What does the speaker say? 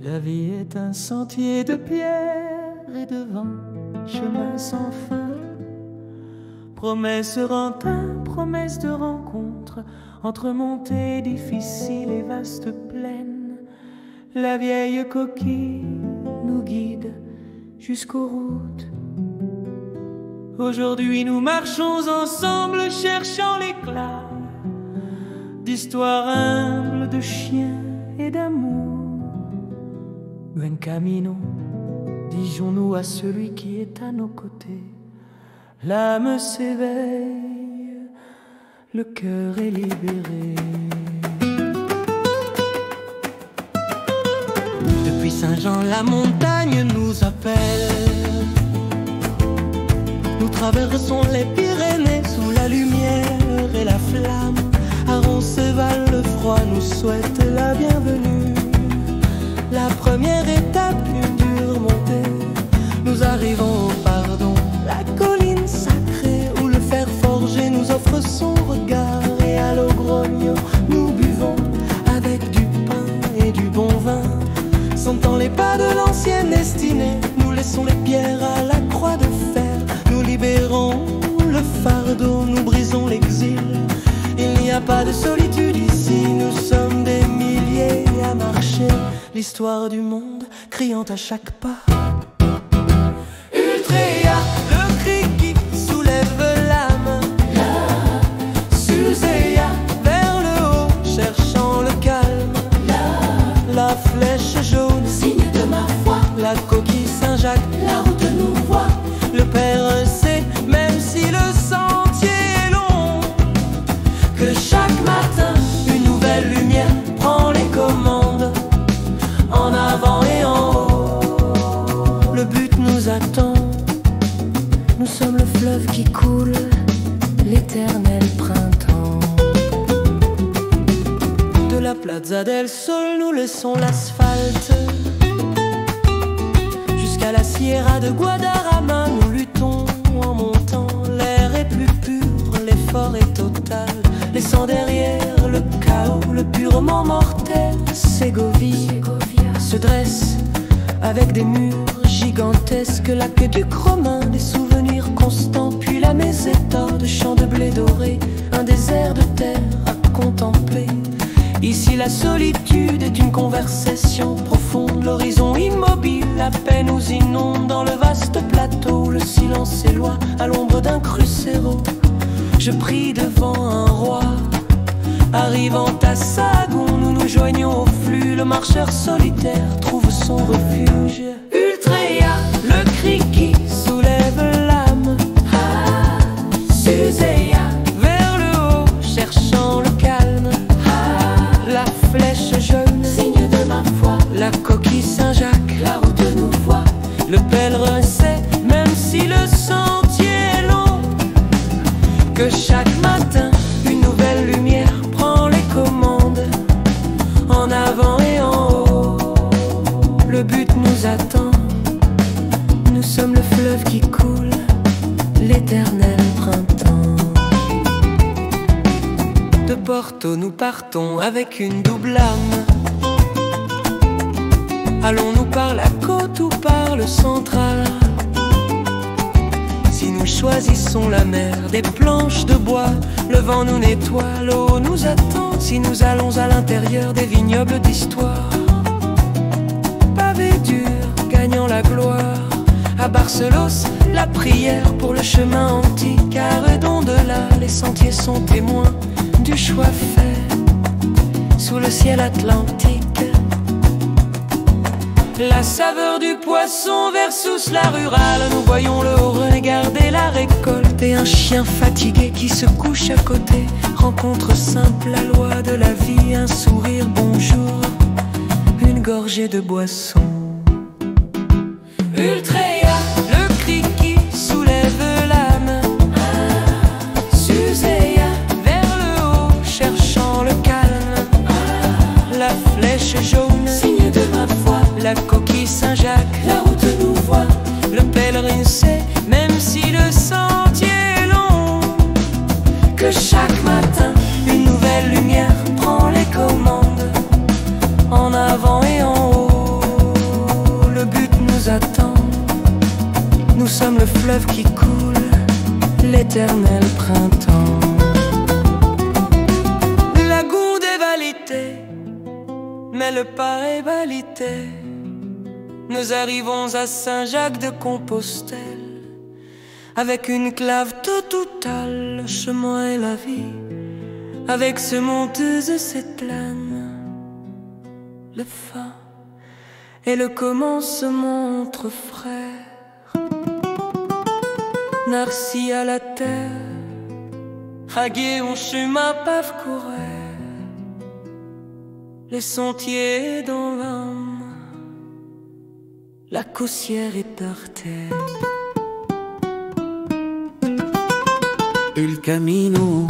La vie est un sentier de pierre et de vent, chemin sans fin. Promesse rantin, promesse de rencontre, entre montées difficiles et vastes plaines. La vieille coquille nous guide jusqu'aux routes. Aujourd'hui nous marchons ensemble cherchant l'éclat d'histoires humbles de chiens et d'amour. Buen camino, disons-nous à celui qui est à nos côtés. L'âme s'éveille, le cœur est libéré. Depuis Saint-Jean, la montagne nous appelle. Nous traversons les Pyrénées sous la lumière et la flamme. À Roncesvalles, le froid nous souhaite la bienvenue. La première étape, une dure montée. Nous arrivons au pardon, la colline sacrée où le fer forgé nous offre son regard. Et à l'Ogrogno, nous buvons avec du pain et du bon vin. Sentant les pas de l'ancienne destinée, nous laissons les pierres à la croix de fer. Nous libérons le fardeau, nous brisons l'exil. Il n'y a pas de solitude ici, nous sommes des milliers à marcher. L'histoire du monde criant à chaque pas. Ultréa, le cri qui soulève l'âme. Susea, vers le haut, cherchant le calme. La flèche jaune, signe de ma foi. La coquille Saint-Jacques, la route nous voit. Le Père sait, même si le sentier est long, que chaque matin, une nouvelle lumière prend les commandes. En avant et en haut, le but nous attend. Nous sommes le fleuve qui coule, l'éternel printemps. De la Plaza del Sol, nous laissons l'asphalte. Jusqu'à la Sierra de Guadarrama, nous luttons en montant. L'air est plus pur, l'effort est total, laissant derrière le chaos, le purement mortel. Ségovie se dresse avec des murs gigantesques, l'aqueduc romain, des souvenirs constants, puis la meseta de champs de blé doré, un désert de terre à contempler. Ici la solitude est une conversation profonde, l'horizon immobile, la paix nous inonde dans le vaste plateau, le silence est loin à l'ombre d'un crucero. Je prie devant un roi. Arrivant à Sagon, nous nous joignons au flux. Le marcheur solitaire trouve son refuge. Ultréa, le cri qui soulève l'âme. Susea, vers le haut, cherchant le calme. La flèche jaune, signe de ma foi. La coquille Saint-Jacques, la route nous voit. Le pèlerin sait, même si le sentier est long, que chaque matin, une nouvelle lumière prend les commandes. En avant et en haut, le but nous attend. Nous sommes le fleuve qui coule, l'éternel printemps. De Porto nous partons avec une double âme. Allons-nous par la côte ou par le central? Si nous choisissons la mer, des planches de bois, le vent nous nettoie, l'eau nous attend. Si nous allons à l'intérieur des vignobles d'histoire, pavé dur, gagnant la gloire. À Barcelos, la prière pour le chemin antique. À Redonde-là, les sentiers sont témoins du choix fait sous le ciel atlantique. La saveur du poisson versus la rurale. Nous voyons le haut regarder la récolte. Et un chien fatigué qui se couche à côté. Rencontre simple, la loi de la vie. Un sourire, bonjour, une gorgée de boisson. Ultréa, le cri qui soulève l'âme. Susea, vers le haut, cherchant le calme. La flèche jaune, signe de ma foi. La coquille Saint-Jacques, la route nous voit. Le pèlerin sait, même si le sentier est long, que chaque matin, une nouvelle lumière prend les commandes. En avant et en haut, fleuve qui coule, l'éternel printemps. La Gourde est valitée, mais le pas est balité. Nous arrivons à Saint-Jacques-de-Compostelle, avec une clave totale, le chemin et la vie, avec ses monteuses et ses plaines, le fin et le commencement entre frères. Narcis à la terre, Hagué en chemin pave courait, les sentiers dans l'âme, la Cossière est artère. El camino